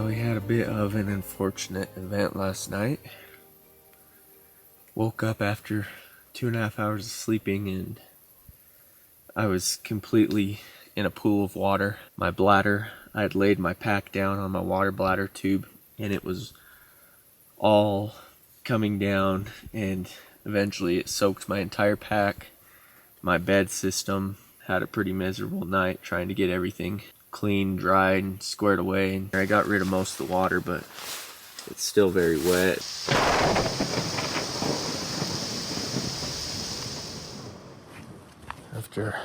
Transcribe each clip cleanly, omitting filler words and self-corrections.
Well, we had a bit of an unfortunate event last night. Woke up after 2.5 hours of sleeping and I was completely in a pool of water. My bladder, I had laid my pack down on my water bladder tube and it was all coming down, and eventually it soaked my entire pack. My bed system had a pretty miserable night trying to get everything clean, dried, and squared away. And I got rid of most of the water, but it's still very wet. After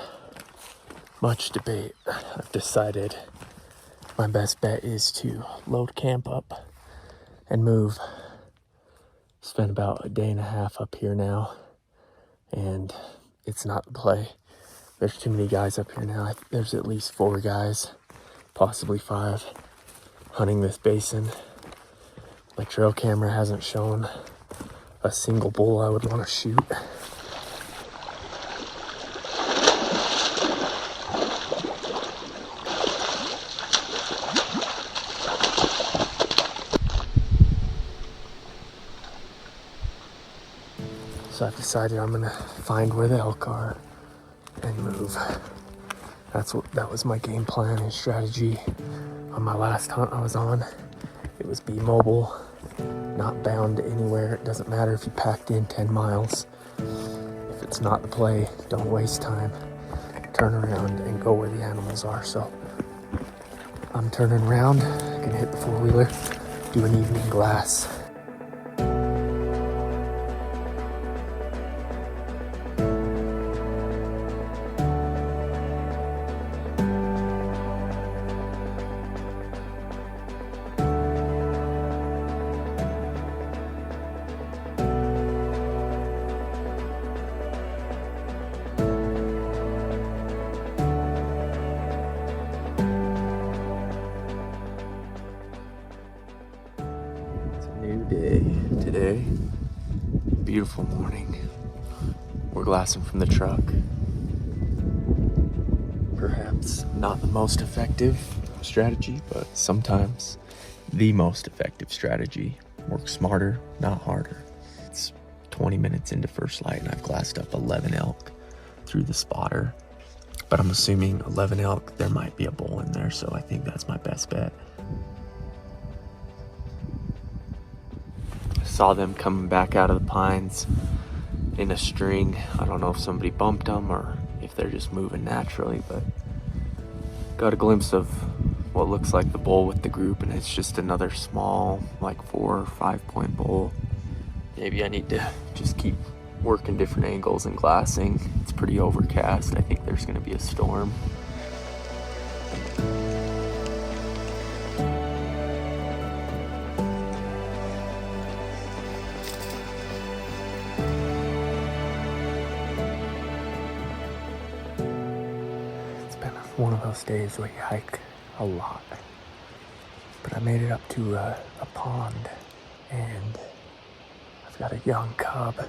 much debate, I've decided my best bet is to load camp up and move. Spent about a day and a half up here now, and it's not the play. There's too many guys up here now. There's at least 4 guys, possibly 5, hunting this basin. My trail camera hasn't shown a single bull I would want to shoot. So I've decided I'm gonna find where the elk are and move. That was my game plan and strategy on my last hunt I was on. It was be mobile, not bound anywhere. It doesn't matter if you packed in 10 miles. If it's not the play, don't waste time. Turn around and go where the animals are. So I'm turning around, gonna hit the 4-wheeler, do an evening glass. New day today. Beautiful morning. We're glassing from the truck. Perhaps not the most effective strategy, but sometimes the most effective strategy. Work smarter, not harder. It's 20 minutes into first light and I've glassed up 11 elk through the spotter. But I'm assuming 11 elk, there might be a bull in there, so I think that's my best bet. Saw them coming back out of the pines in a string. I don't know if somebody bumped them or if they're just moving naturally, but got a glimpse of what looks like the bull with the group, and it's just another small, like 4 or 5 point bull. Maybe I need to just keep working different angles and glassing. It's pretty overcast. I think there's gonna be a storm. One of those days where you hike a lot. But I made it up to a pond, and I've got a young cub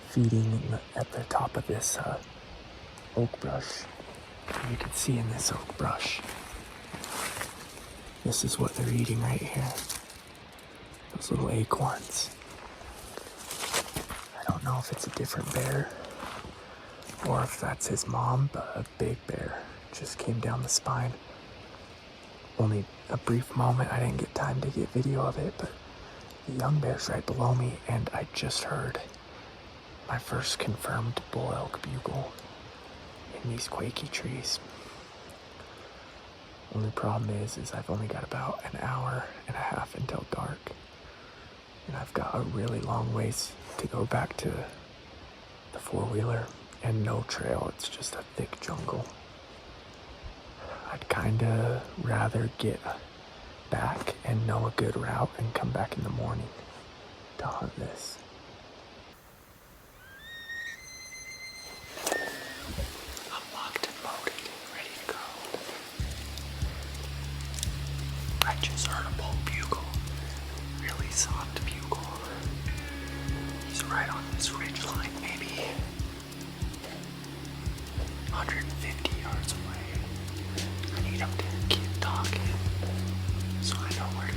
feeding at the top of this oak brush. And you can see in this oak brush, this is what they're eating right here. Those little acorns. I don't know if it's a different bear or if that's his mom, but a big bear just came down the spine. Only a brief moment, I didn't get time to get video of it, but the young bear's right below me, and I just heard my first confirmed bull elk bugle in these quaky trees. Only problem is I've only got about an hour and a half until dark, and I've got a really long ways to go back to the 4-wheeler and no trail. It's just a thick jungle. I'd kinda rather get back and know a good route and come back in the morning to hunt this. I'm locked and loaded, ready to go. I just heard a bull bugle, really soft bugle. He's right on this ridge line, maybe 150 yards away. I need him to keep talking so I know where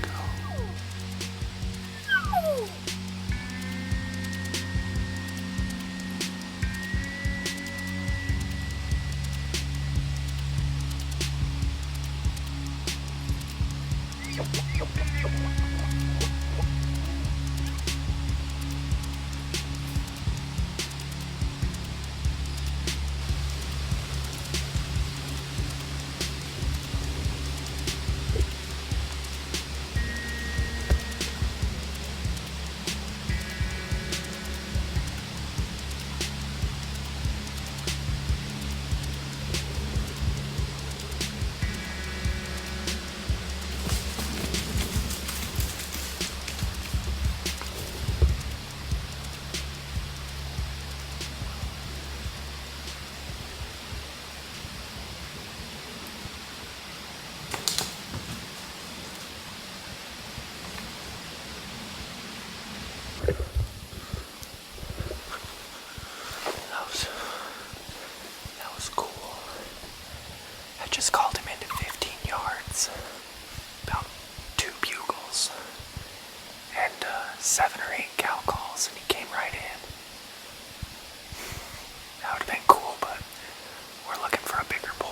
just called him into 15 yards. About 2 bugles. And 7 or 8 cow calls, and he came right in. That would have been cool, but we're looking for a bigger bull.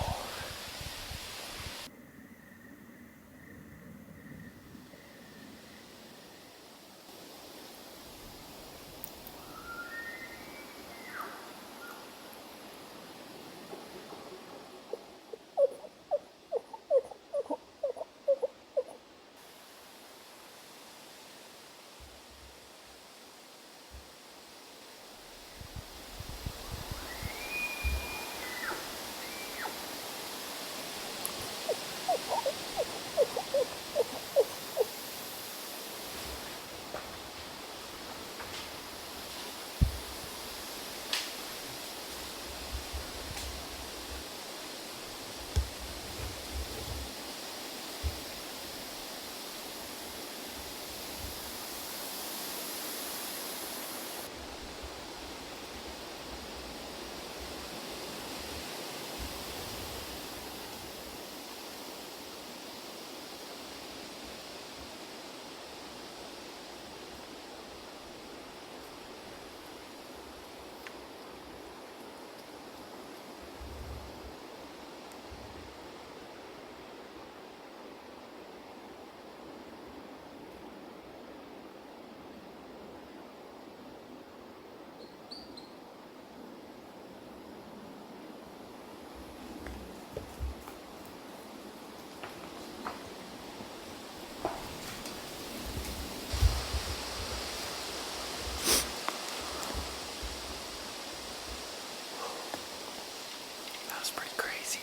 That was pretty crazy.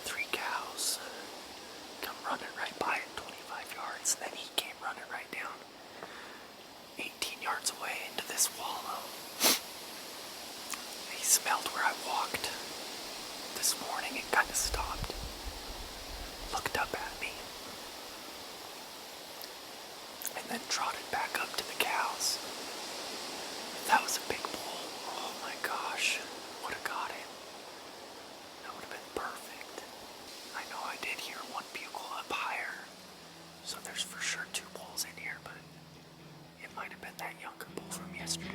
3 cows come running right by at 25 yards, and then he came running right down 18 yards away into this wallow. He smelled where I walked this morning and kind of stopped, looked up at me, and then trotted back up to the cows. That was a big bull. Oh my gosh, would have got him. That would have been perfect. I know I did hear 1 bugle up higher, so there's for sure 2 bulls in here, but it might have been that younger bull from yesterday.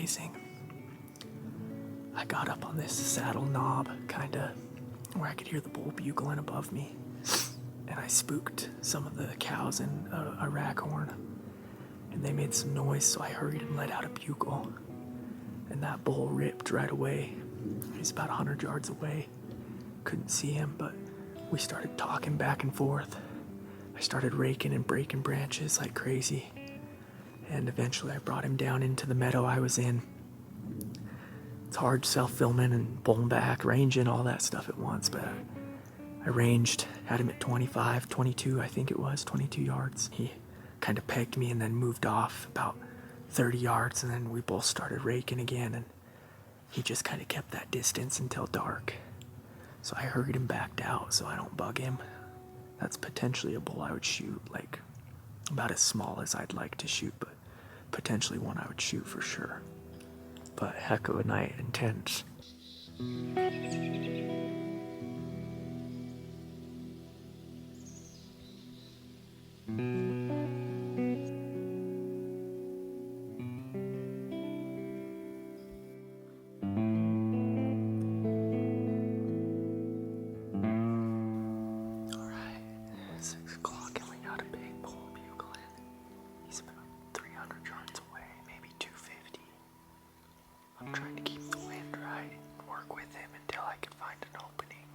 amazing. I got up on this saddle knob, kinda, where I could hear the bull bugling above me, and I spooked some of the cows in a raghorn, and they made some noise, so I hurried and let out a bugle, and that bull ripped right away. He's about 100 yards away. Couldn't see him, but we started talking back and forth. I started raking and breaking branches like crazy, and eventually I brought him down into the meadow I was in. It's hard self-filming and pulling back, ranging, all that stuff at once, but I ranged, had him at 25, 22, I think it was, 22 yards. He kind of pegged me and then moved off about 30 yards, and then we both started raking again, and he just kind of kept that distance until dark. So I hurried him back out so I don't bug him. That's potentially a bull I would shoot, like about as small as I'd like to shoot, but potentially one I would shoot for sure. But heck of a night, intense. Alright, 6 o'clock and we got a big bull bugling. He's about 300 yards away, maybe 250. I'm trying to keep the wind right and work with him until I can find an opening.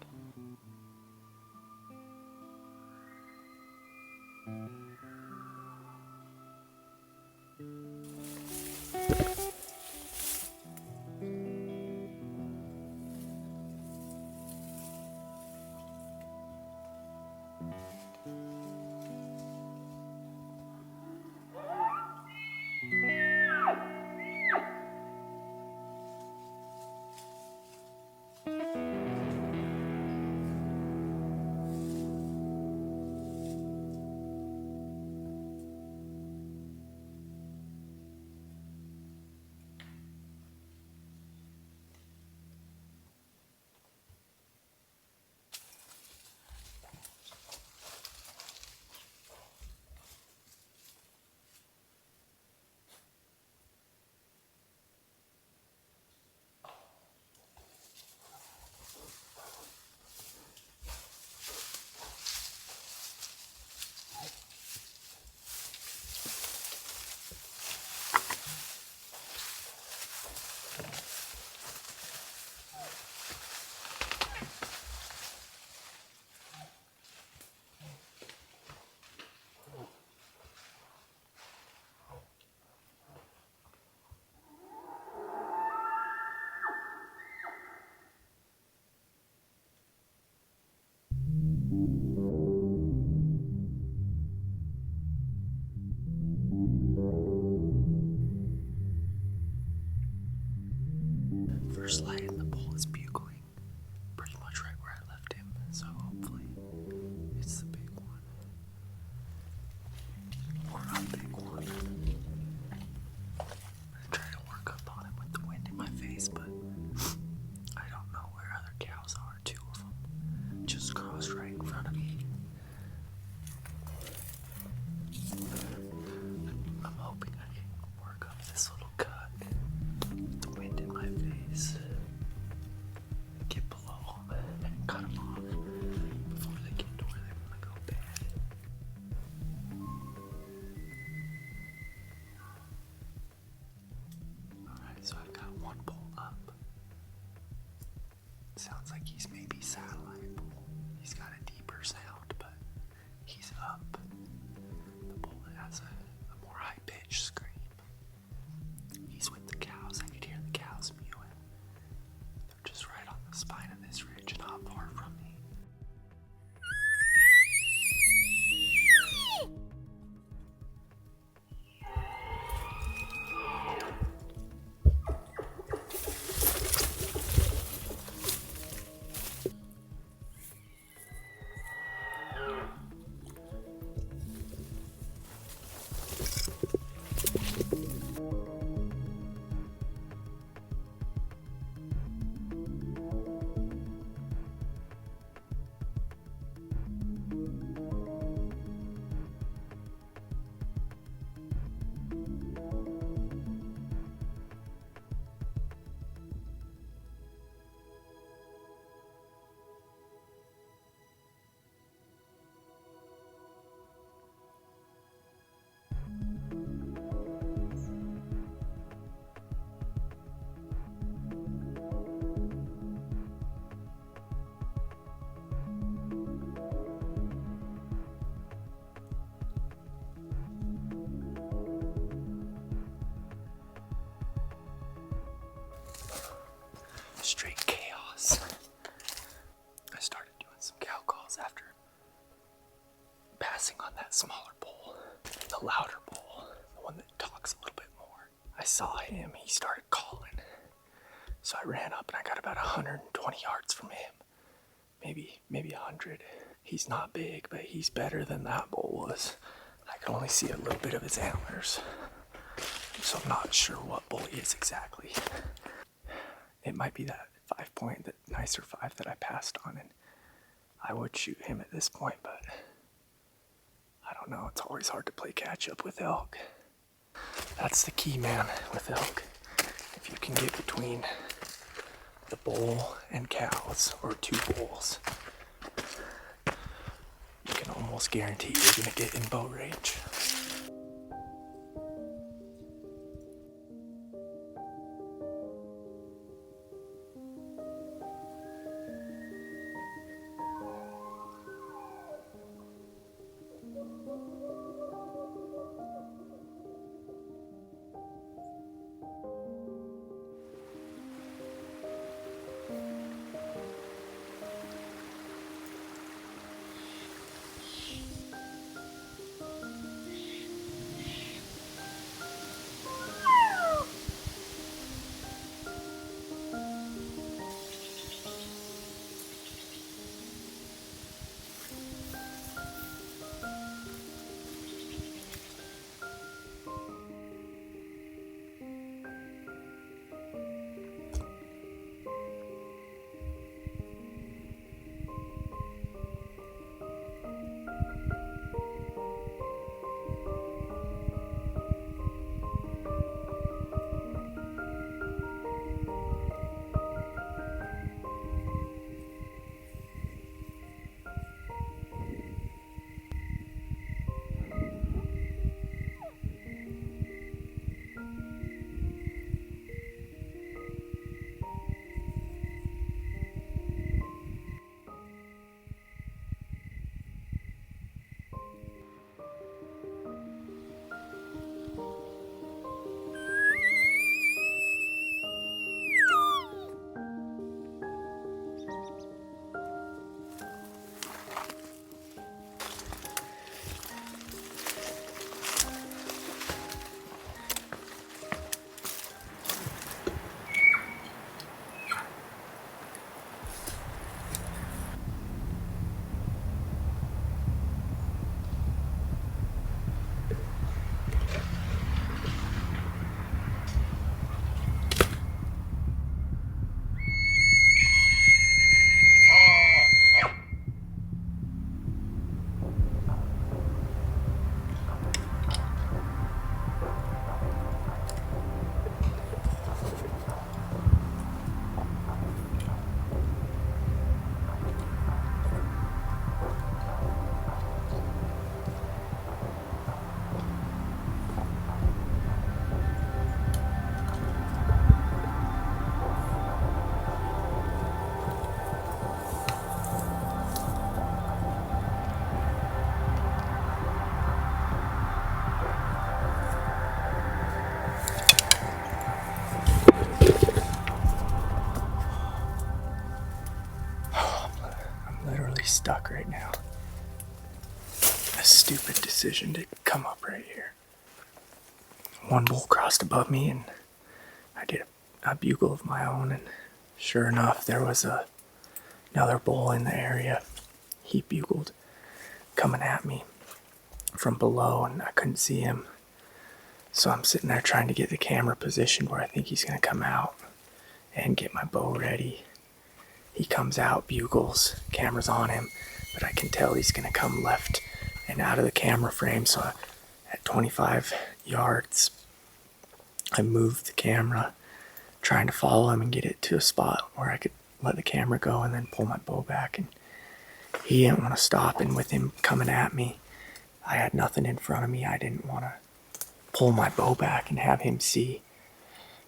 First light and the bull is bugling pretty much right where I left him, so hopefully it's the big one. Or a big one. I'm gonna try to work up on him with the wind in my face, but I don't know where other cows are. 2 of them just crossed right in front of me. I'm hoping I can work up this little cut with the wind in my face. Get below them and cut them off before they get to where they want to go bad. Alright, so I've got one bull up. Sounds like he's maybe satellite bull. focusing on that smaller bull, the louder bull, the one that talks a little bit more. I saw him, he started calling. So I ran up and I got about 120 yards from him. Maybe 100. He's not big, but he's better than that bull was. I could only see a little bit of his antlers. So I'm not sure what bull he is exactly. It might be that 5-point, that nicer 5 that I passed on, and I would shoot him at this point, but I don't know. It's always hard to play catch up with elk. That's the key, man, with elk. If you can get between the bull and cows, or 2 bulls, you can almost guarantee you're gonna get in bow range. Stuck right now. A stupid decision to come up right here. One bull crossed above me and I did a bugle of my own, and sure enough there was another bull in the area. He bugled coming at me from below and I couldn't see him. So I'm sitting there trying to get the camera positioned where I think he's gonna come out and get my bow ready. He comes out, bugles, camera's on him, but I can tell he's gonna come left and out of the camera frame. So at 25 yards, I moved the camera, trying to follow him and get it to a spot where I could let the camera go and then pull my bow back. And he didn't want to stop, and with him coming at me, I had nothing in front of me. I didn't want to pull my bow back and have him see.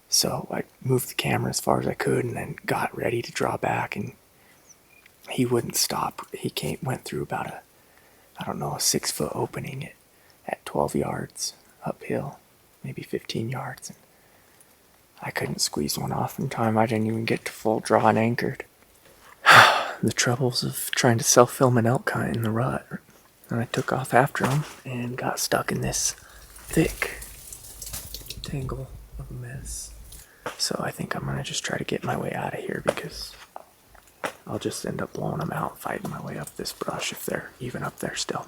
So I moved the camera as far as I could and then got ready to draw back, and he wouldn't stop. He went through about a 6-foot opening at 12 yards uphill, maybe 15 yards. And I couldn't squeeze one off in time. I didn't even get to full draw and anchored. The troubles of trying to self-film an elk hunt in the rut. And I took off after him and got stuck in this thick tangle of a mess. So I think I'm gonna just try to get my way out of here because I'll just end up blowing them out fighting my way up this brush if they're even up there still.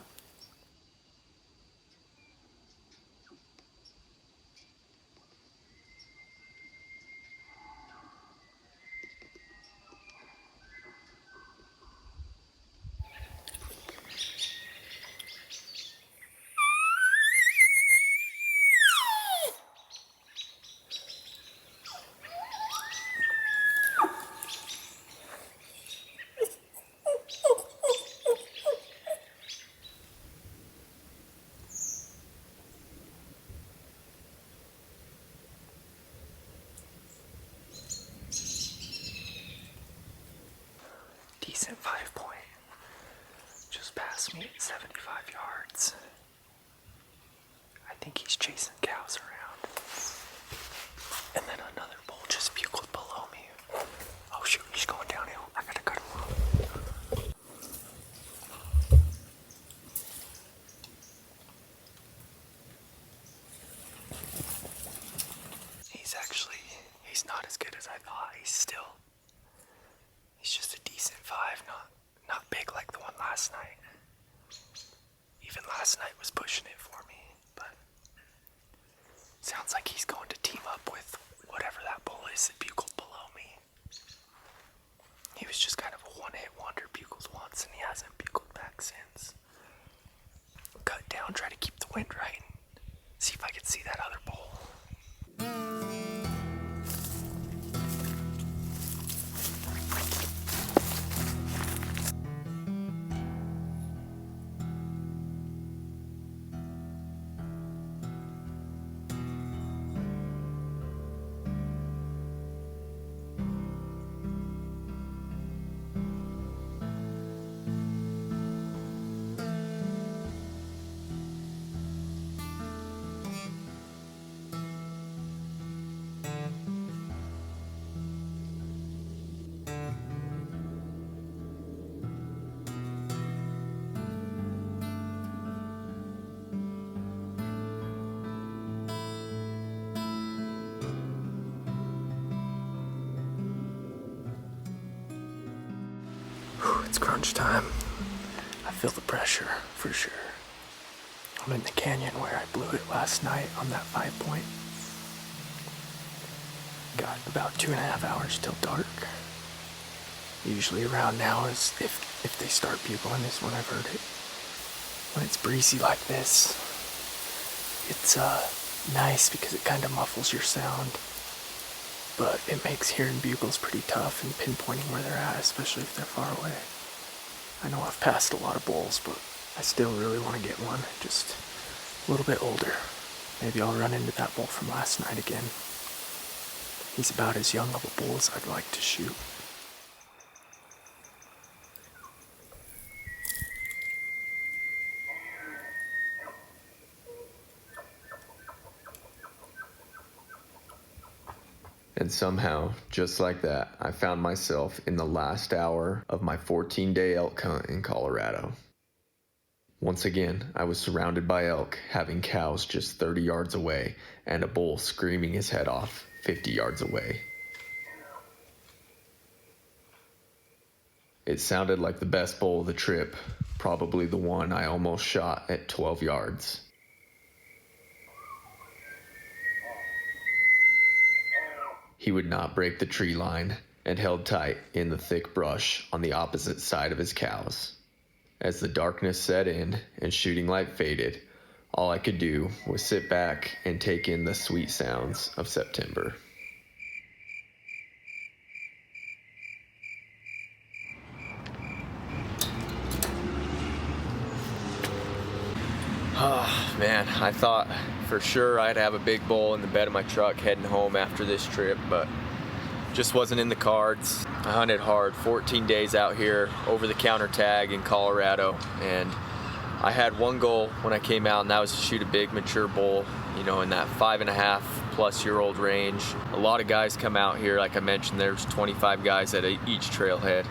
Decent 5-point. Just passed me at 75 yards. I think he's chasing cows around. And then another bull just bugled below me. Oh shoot, he's going downhill. I gotta cut him off. He's not as good as I thought. He's just a decent 5, not big like the one last night. Even last night was pushing it for me, but sounds like he's going to team up with whatever that bull is that bugled below me. He was just kind of a one-hit wonder, bugled once, and he hasn't bugled back since. Cut down, try to keep the wind right, and see if I can see that other bull. It's crunch time. I feel the pressure, for sure. I'm in the canyon where I blew it last night on that 5-point. Got about 2.5 hours till dark. Usually around now is if they start bugling is when I've heard it. When it's breezy like this, it's nice because it kind of muffles your sound. But it makes hearing bugles pretty tough and pinpointing where they're at, especially if they're far away. I know I've passed a lot of bulls, but I still really want to get one, just a little bit older. Maybe I'll run into that bull from last night again. He's about as young of a bull as I'd like to shoot. And somehow, just like that, I found myself in the last hour of my 14-day elk hunt in Colorado. Once again, I was surrounded by elk, having cows just 30 yards away, and a bull screaming his head off 50 yards away. It sounded like the best bull of the trip, probably the one I almost shot at 12 yards. He would not break the tree line and held tight in the thick brush on the opposite side of his cows. As the darkness set in and shooting light faded, all I could do was sit back and take in the sweet sounds of September. Oh, man, I thought for sure I'd have a big bull in the bed of my truck heading home after this trip, but just wasn't in the cards. I hunted hard, 14 days out here, over-the-counter tag in Colorado, and I had one goal when I came out, and that was to shoot a big mature bull, you know, in that 5.5-plus-year-old range. A lot of guys come out here, like I mentioned, there's 25 guys at each trailhead,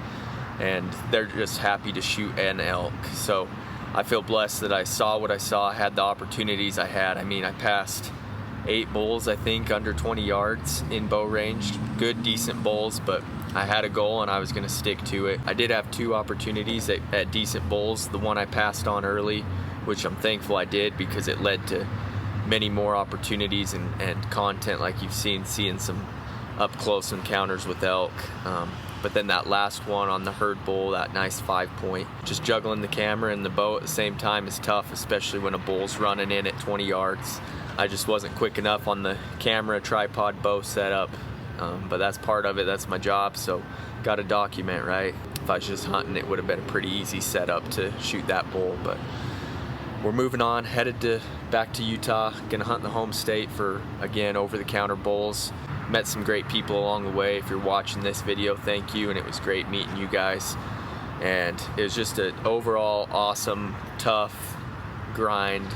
and they're just happy to shoot an elk. So I feel blessed that I saw what I saw, had the opportunities I had. I mean, I passed 8 bulls, I think, under 20 yards in bow range. Good, decent bulls, but I had a goal and I was gonna stick to it. I did have 2 opportunities at decent bulls. The one I passed on early, which I'm thankful I did because it led to many more opportunities and content like you've seen, seeing some up close encounters with elk. But then that last one on the herd bull, that nice 5-point, just juggling the camera and the bow at the same time is tough, especially when a bull's running in at 20 yards. I just wasn't quick enough on the camera tripod bow setup, but that's part of it. That's my job, so got to document, right? If I was just hunting, it would have been a pretty easy setup to shoot that bull, but we're moving on, headed back to Utah. Gonna hunt the home state for, again, over-the-counter bulls. Met some great people along the way. If you're watching this video, thank you, and it was great meeting you guys. And it was just an overall awesome, tough, grind,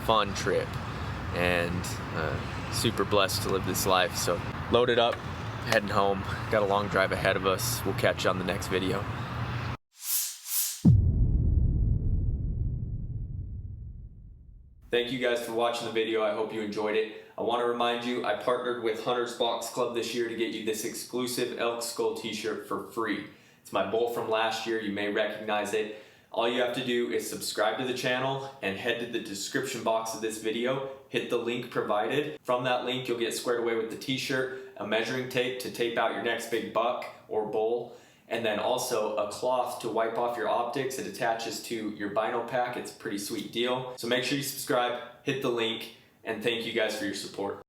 fun trip, and super blessed to live this life. So loaded up, heading home. Got a long drive ahead of us. We'll catch you on the next video. Thank you guys for watching the video. I hope you enjoyed it. I want to remind you, I partnered with Hunter's Box Club this year to get you this exclusive elk skull t-shirt for free. It's my bull from last year. You may recognize it. All you have to do is subscribe to the channel and head to the description box of this video. Hit the link provided. From that link, you'll get squared away with the t-shirt, a measuring tape to tape out your next big buck or bull, and then also a cloth to wipe off your optics. It attaches to your bino pack. It's a pretty sweet deal. So make sure you subscribe, hit the link, and thank you guys for your support.